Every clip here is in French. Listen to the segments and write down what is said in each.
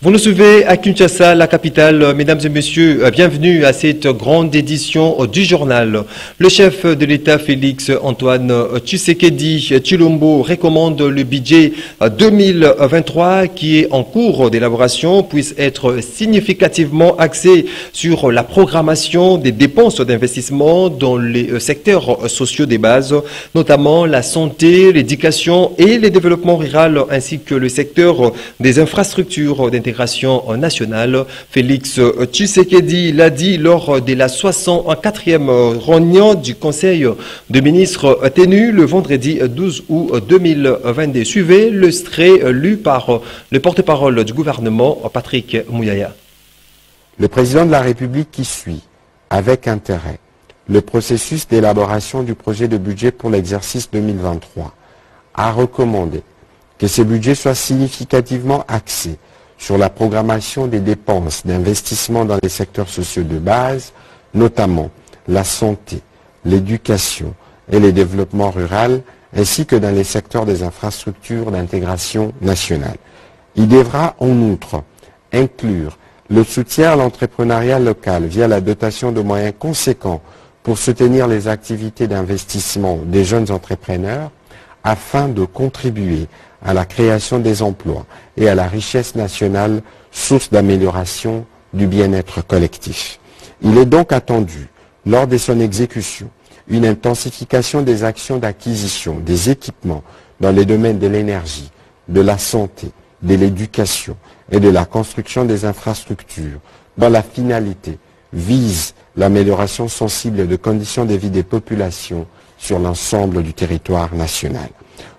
Vous nous suivez à Kinshasa, la capitale. Mesdames et messieurs, bienvenue à cette grande édition du journal. Le chef de l'État, Félix Antoine Tshisekedi Tshilombo, recommande le budget 2023 qui est en cours d'élaboration puisse être significativement axé sur la programmation des dépenses d'investissement dans les secteurs sociaux des bases, notamment la santé, l'éducation et le développement rural, ainsi que le secteur des infrastructures d'intégration nationale. Félix Tshisekedi l'a dit lors de la 64e réunion du Conseil des ministres tenu le vendredi 12 août 2022. Suivez le extrait lu par le porte-parole du gouvernement, Patrick Mouyaya. Le président de la République qui suit avec intérêt le processus d'élaboration du projet de budget pour l'exercice 2023 a recommandé que ce budget soit significativement axé sur la programmation des dépenses d'investissement dans les secteurs sociaux de base, notamment la santé, l'éducation et le développement rural, ainsi que dans les secteurs des infrastructures d'intégration nationale. Il devra en outre inclure le soutien à l'entrepreneuriat local via la dotation de moyens conséquents pour soutenir les activités d'investissement des jeunes entrepreneurs afin de contribuer à la création des emplois et à la richesse nationale, source d'amélioration du bien-être collectif. Il est donc attendu, lors de son exécution, une intensification des actions d'acquisition des équipements dans les domaines de l'énergie, de la santé, de l'éducation et de la construction des infrastructures, dont la finalité vise l'amélioration sensible de conditions de vie des populations sur l'ensemble du territoire national.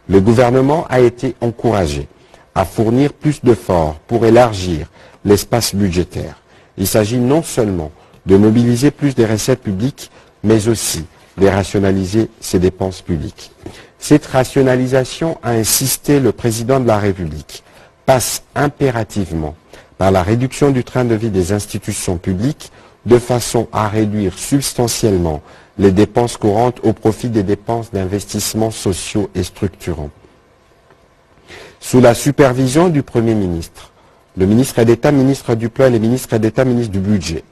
Le gouvernement a été encouragé à fournir plus d'efforts pour élargir l'espace budgétaire. Il s'agit non seulement de mobiliser plus de recettes publiques, mais aussi de rationaliser ses dépenses publiques. Cette rationalisation, a insisté le président de la République, passe impérativement par la réduction du train de vie des institutions publiques de façon à réduire substantiellement les dépenses courantes au profit des dépenses d'investissements sociaux et structurants. Sous la supervision du Premier ministre, le ministre d'État, ministre du Plan et le ministre d'État, ministre du Budget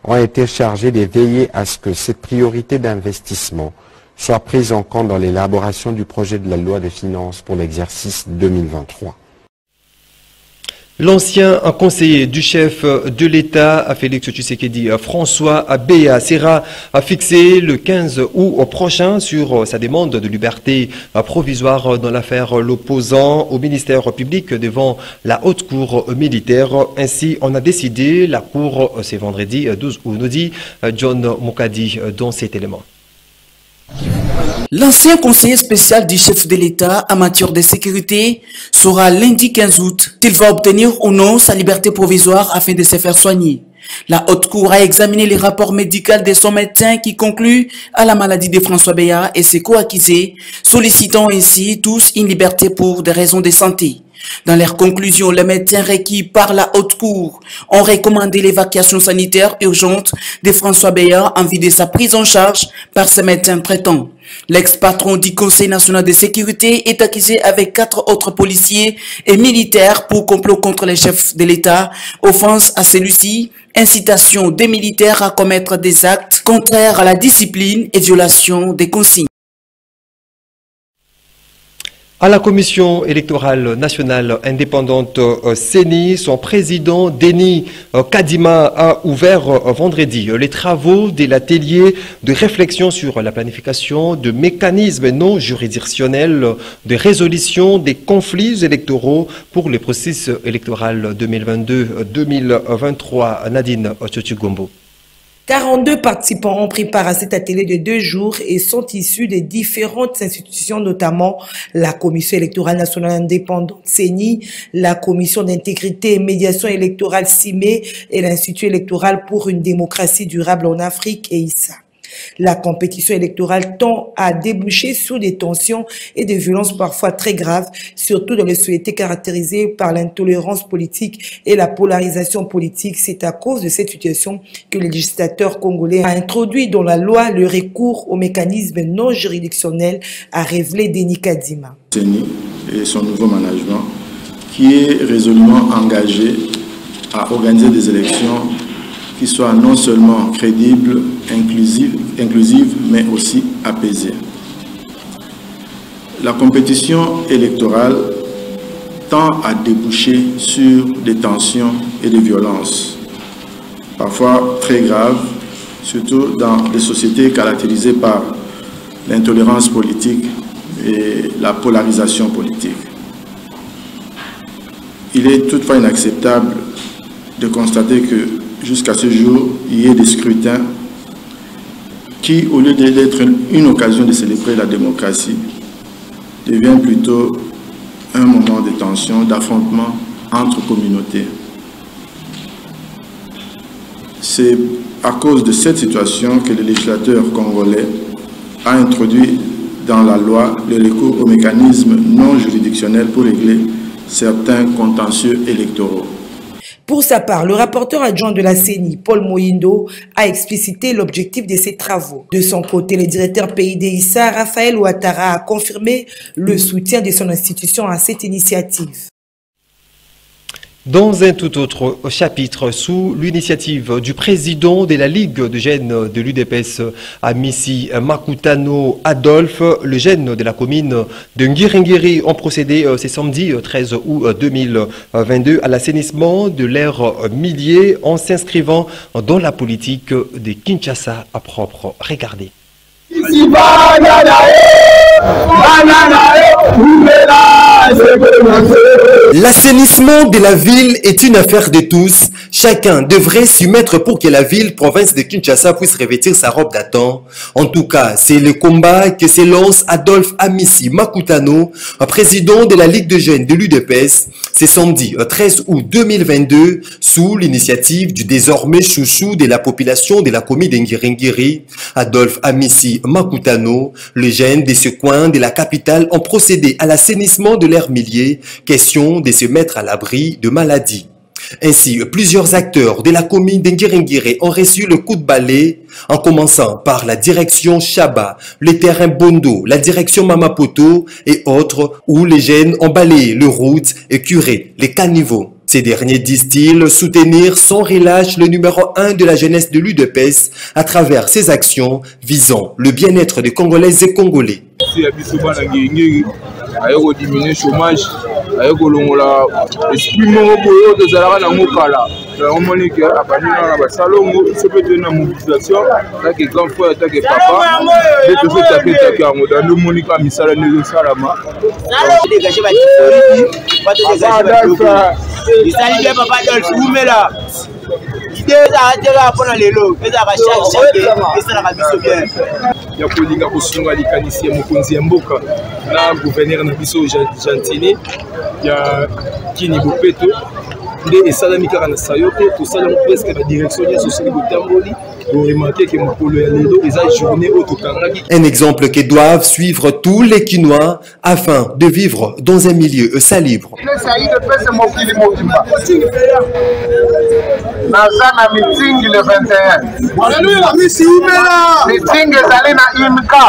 ont été chargés de veiller à ce que cette priorité d'investissement soit prise en compte dans l'élaboration du projet de la loi des finances pour l'exercice 2023. L'ancien conseiller du chef de l'État, Félix Tshisekedi, François Béa, sera fixé le 15 août prochain sur sa demande de liberté provisoire dans l'affaire l'opposant au ministère public devant la haute cour militaire. Ainsi, on a décidé, la cour, c'est vendredi 12 août, nous dit John Mokadi dans cet élément. L'ancien conseiller spécial du chef de l'État en matière de sécurité sera lundi 15 août s'il va obtenir ou non sa liberté provisoire afin de se faire soigner. La haute cour a examiné les rapports médicaux de son médecin qui conclut à la maladie de François Béa et ses co-accusés, sollicitant ainsi tous une liberté pour des raisons de santé. Dans leurs conclusions, les médecins requis par la haute cour ont recommandé l'évacuation sanitaire urgente de François Béa en vue de sa prise en charge par ses médecins traitants. L'ex-patron du Conseil national de sécurité est accusé avec 4 autres policiers et militaires pour complot contre les chefs de l'État, offense à celui-ci, incitation des militaires à commettre des actes contraires à la discipline et violation des consignes. À la Commission électorale nationale indépendante CENI, son président Denis Kadima a ouvert vendredi les travaux de l'atelier de réflexion sur la planification de mécanismes non juridictionnels de résolution des conflits électoraux pour le processus électoral 2022-2023. Nadine Tchotchugombo. 42 participants ont pris part à cet atelier de 2 jours et sont issus des différentes institutions, notamment la Commission électorale nationale indépendante CENI, la Commission d'intégrité et médiation électorale CIME et l'Institut électoral pour une démocratie durable en Afrique et ISA. La compétition électorale tend à déboucher sur des tensions et des violences parfois très graves, surtout dans les sociétés caractérisées par l'intolérance politique et la polarisation politique. C'est à cause de cette situation que le législateur congolais a introduit dans la loi le recours aux mécanismes non juridictionnels, a révélé Denis Kadima. CENI et son nouveau management qui est résolument engagé à organiser des élections qui soient non seulement crédibles, inclusives, mais aussi apaisées. La compétition électorale tend à déboucher sur des tensions et des violences, parfois très graves, surtout dans des sociétés caractérisées par l'intolérance politique et la polarisation politique. Il est toutefois inacceptable de constater que jusqu'à ce jour, il y ait des scrutins qui, au lieu d'être une occasion de célébrer la démocratie, devient plutôt un moment de tension, d'affrontement entre communautés. C'est à cause de cette situation que le législateur congolais a introduit dans la loi le recours aux mécanismes non juridictionnels pour régler certains contentieux électoraux. Pour sa part, le rapporteur adjoint de la CENI, Paul Moyindo, a explicité l'objectif de ces travaux. De son côté, le directeur PIDISA, Raphaël Ouattara, a confirmé le soutien de son institution à cette initiative. Dans un tout autre chapitre, sous l'initiative du président de la Ligue de jeunes de l'UDPS, Amissi Makutano Adolphe, les jeunes de la commune de Ngiringiri ont procédé ce samedi 13 août 2022 à l'assainissement de l'air millier en s'inscrivant dans la politique de Kinshasa à propre. Regardez. L'assainissement de la ville est une affaire de tous. Chacun devrait s'y mettre pour que la ville, province de Kinshasa, puisse revêtir sa robe d'attente. En tout cas, c'est le combat que s'élance Adolphe Amissi Makutano, président de la Ligue de jeunes de l'UDPS, ce samedi 13 août 2022, sous l'initiative du désormais chouchou de la population de la commune d'Ngiringiri, Adolphe Amissi Makutano. Les jeunes de ce coin de la capitale ont procédé à l'assainissement de l'air millier, question de se mettre à l'abri de maladies. Ainsi, plusieurs acteurs de la commune d'Ngiringiri ont reçu le coup de balai, en commençant par la direction Chaba, le terrain Bondo, la direction Mamapoto et autres, où les jeunes ont balayé les routes et curé les caniveaux. Ces derniers disent-ils soutenir sans relâche le numéro 1 de la jeunesse de l'UDPS à travers ses actions visant le bien-être des Congolaises et Congolais. Ayoko diminuer chômage, ayoko longola esprit moko boyo tozalaka nango kala. Omoni ke abandona na basalongo, il se peut donner une mobilisation, tant que grand frère, tant que papa, et tout ça tapé yango dans le monika misala nego salama. Dégager ba tifoli, pas dégager ba isali bien papa Adolphe Oumela. Idée ça a pour lelo, ça va chaque ça la biso bien. Ya kolinga kosunga likanisi ya mokonzi ya mboka na gouverneur na biso Gentini ya Kini Bopeto nde esalami kaka na sayo te tosala presque la direction ya société botamboli pour remarquer que mokolo ya lelo eza journée autokangaki. Un exemple que doivent suivre tous les Kinois afin de vivre dans un milieu salubre. Nazana meeting le 21. Meeting ezali na IMCA.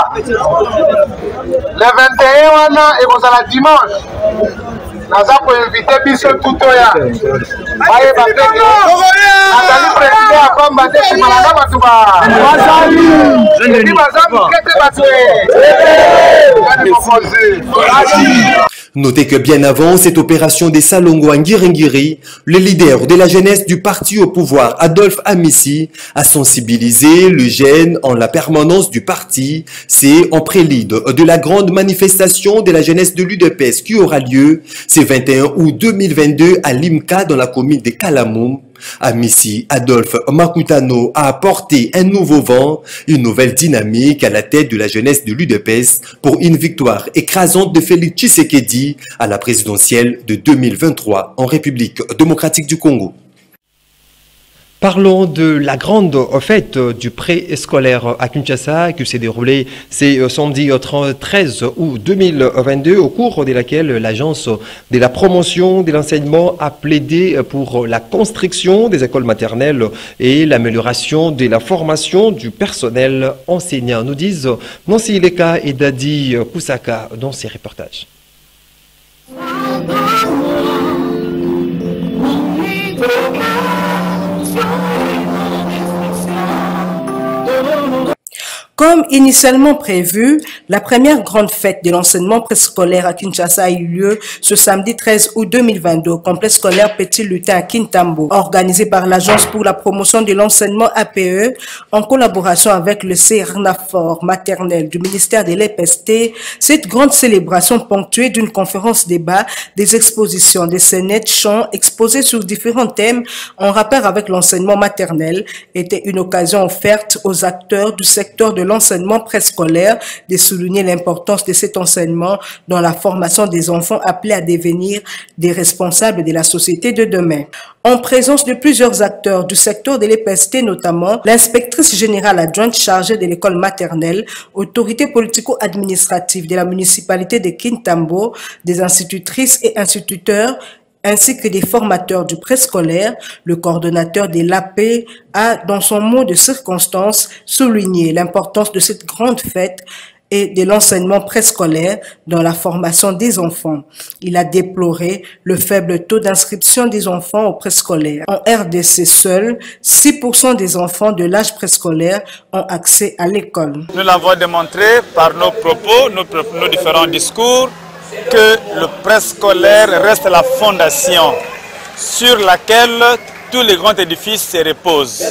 Le 21 wana ekozala dimanche. Naza ko inviter biso tutoya. Baye bateke. Nazali président ya komba te simalanga batu ba. Bazali. Ndi bazamu kete batwe. Notez que bien avant cette opération des Salongo à Ngiringiri, le leader de la jeunesse du parti au pouvoir, Adolphe Amissi, a sensibilisé le jeune en la permanence du parti. C'est en prélude de la grande manifestation de la jeunesse de l'UDPS qui aura lieu ce 21 août 2022 à Limka dans la commune de Kalamoum. Amissi Adolphe Makutano a apporté un nouveau vent, une nouvelle dynamique à la tête de la jeunesse de l'UDPS pour une victoire écrasante de Félix Tshisekedi à la présidentielle de 2023 en République démocratique du Congo. Parlons de la grande fête du pré-scolaire à Kinshasa qui s'est déroulée ce samedi 13 août 2022 au cours de laquelle l'agence de la promotion de l'enseignement a plaidé pour la construction des écoles maternelles et l'amélioration de la formation du personnel enseignant. Nous disent Nancy Leka et Dadi Kusaka dans ces reportages. Comme initialement prévu, la première grande fête de l'enseignement préscolaire à Kinshasa a eu lieu ce samedi 13 août 2022 au complexe scolaire Petit Lutin à Kintambo, organisé par l'Agence pour la promotion de l'enseignement APE en collaboration avec le CERNAFOR maternel du ministère de l'EPST. Cette grande célébration ponctuée d'une conférence débat, des expositions, des scénettes, chants exposés sur différents thèmes en rapport avec l'enseignement maternel était une occasion offerte aux acteurs du secteur de l'enseignement préscolaire de souligner l'importance de cet enseignement dans la formation des enfants appelés à devenir des responsables de la société de demain. En présence de plusieurs acteurs du secteur de l'EPST, notamment l'inspectrice générale adjointe chargée de l'école maternelle, autorité politico-administrative de la municipalité de Kintambo, des institutrices et instituteurs, ainsi que des formateurs du préscolaire, le coordonnateur de l'AP a, dans son mot de circonstance, souligné l'importance de cette grande fête et de l'enseignement préscolaire dans la formation des enfants. Il a déploré le faible taux d'inscription des enfants au préscolaire. En RDC seul, 6% des enfants de l'âge préscolaire ont accès à l'école. Nous l'avons démontré par nos propos, nos différents discours, que le préscolaire reste la fondation sur laquelle tous les grands édifices se reposent.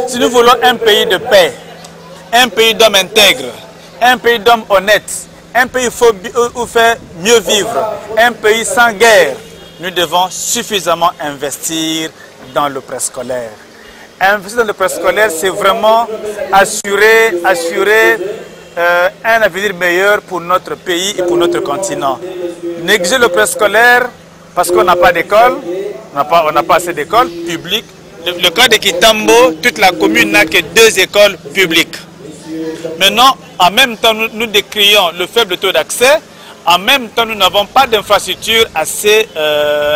Si nous voulons un pays de paix, un pays d'hommes intègres, un pays d'hommes honnêtes, un pays où faire mieux vivre, un pays sans guerre, nous devons suffisamment investir dans le préscolaire. Investir dans le préscolaire, c'est vraiment assurer un avenir meilleur pour notre pays et pour notre continent. Négliger le préscolaire parce qu'on n'a pas d'école, on n'a pas assez d'écoles publiques. Le cas de Kintambo, toute la commune n'a que 2 écoles publiques. Maintenant, en même temps, nous décrions le faible taux d'accès. En même temps, nous n'avons pas d'infrastructure assez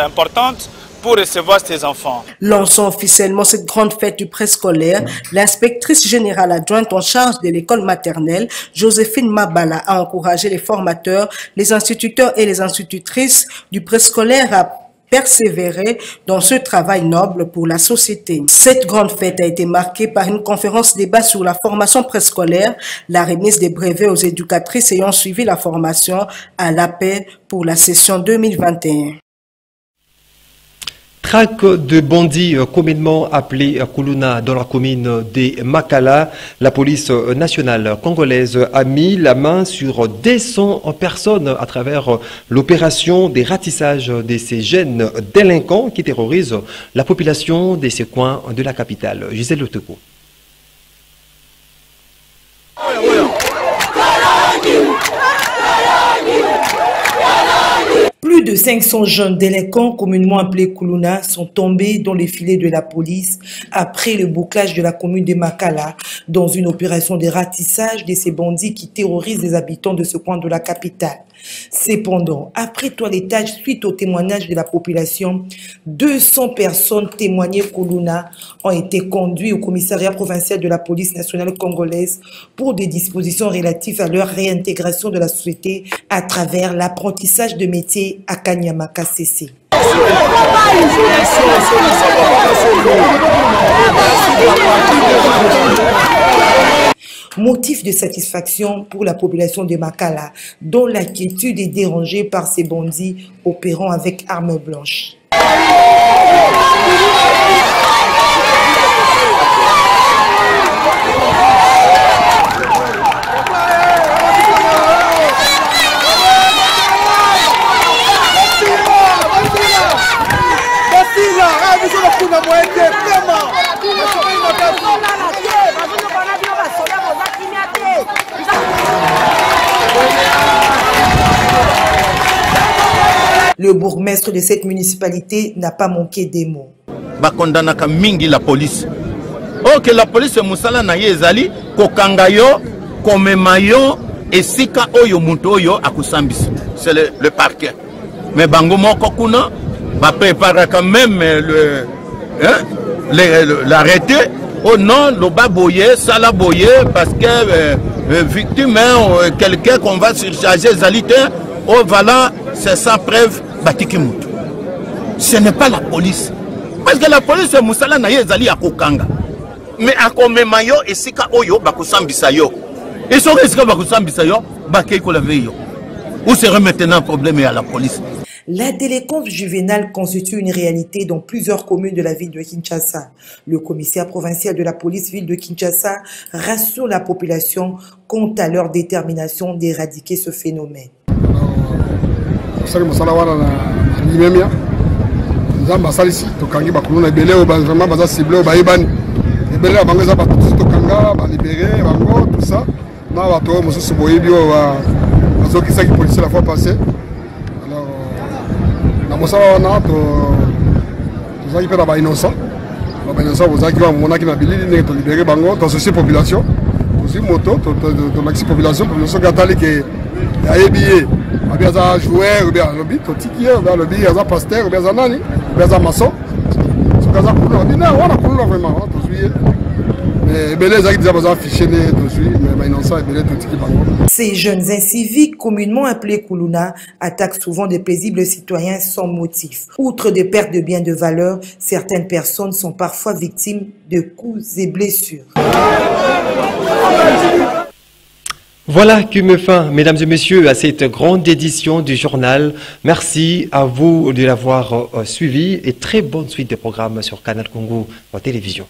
importante pour recevoir ces enfants. Lançant officiellement cette grande fête du préscolaire, l'inspectrice générale adjointe en charge de l'école maternelle, Joséphine Mabala, a encouragé les formateurs, les instituteurs et les institutrices du préscolaire à persévérer dans ce travail noble pour la société. Cette grande fête a été marquée par une conférence débat sur la formation préscolaire, la remise des brevets aux éducatrices ayant suivi la formation à l'AP pour la session 2021. Traque de bandits communément appelé Kuluna dans la commune de Makala, la police nationale congolaise a mis la main sur 200 personnes à travers l'opération des ratissages de ces jeunes délinquants qui terrorisent la population de ces coins de la capitale. Gisèle Oteko. Plus de 500 jeunes délinquants, communément appelés Kuluna, sont tombés dans les filets de la police après le bouclage de la commune de Makala dans une opération de ratissage de ces bandits qui terrorisent les habitants de ce coin de la capitale. Cependant, après toilettage suite au témoignage de la population, 200 personnes témoignées Kuluna ont été conduites au commissariat provincial de la police nationale congolaise pour des dispositions relatives à leur réintégration de la société à travers l'apprentissage de métiers à Kanyamaka CC. Motif de satisfaction pour la population de Makala, dont l'inquiétude est dérangée par ces bandits opérant avec armes blanches. Le bourgmestre de cette municipalité n'a pas manqué des mots. Bakondanaka mingi la police. Ok, la police musala na ye ezali kokanga yo, komema yo esika oyo muto oyo akusambisa. C'est le parquet. Mais bango moko kuna ba prépare quand même l'arrêté. Oh non, le bas boyer, ça la boyer parce que victime quelqu'un qu'on va surcharger zalité. Oh voilà, c'est sans preuve. Ce n'est pas la police. Parce que la police est Moussala na yezali à Kokanga. Mais à Komemayo et Sika Oyo, Bakusambisa yo. Et ce risque où serait maintenant un problème à la police? La délinquance juvénale constitue une réalité dans plusieurs communes de la ville de Kinshasa. Le commissaire provincial de la police ville de Kinshasa rassure la population quant à leur détermination d'éradiquer ce phénomène. Ces jeunes inciviques, communément appelés Koulouna, attaquent souvent de paisibles citoyens sans motif. Outre des pertes de biens de valeur, certaines personnes sont parfois victimes de coups et blessures. Voilà qui me fin, mesdames et messieurs, à cette grande édition du journal. Merci à vous de l'avoir suivi et très bonne suite de programmes sur Canal Congo en télévision.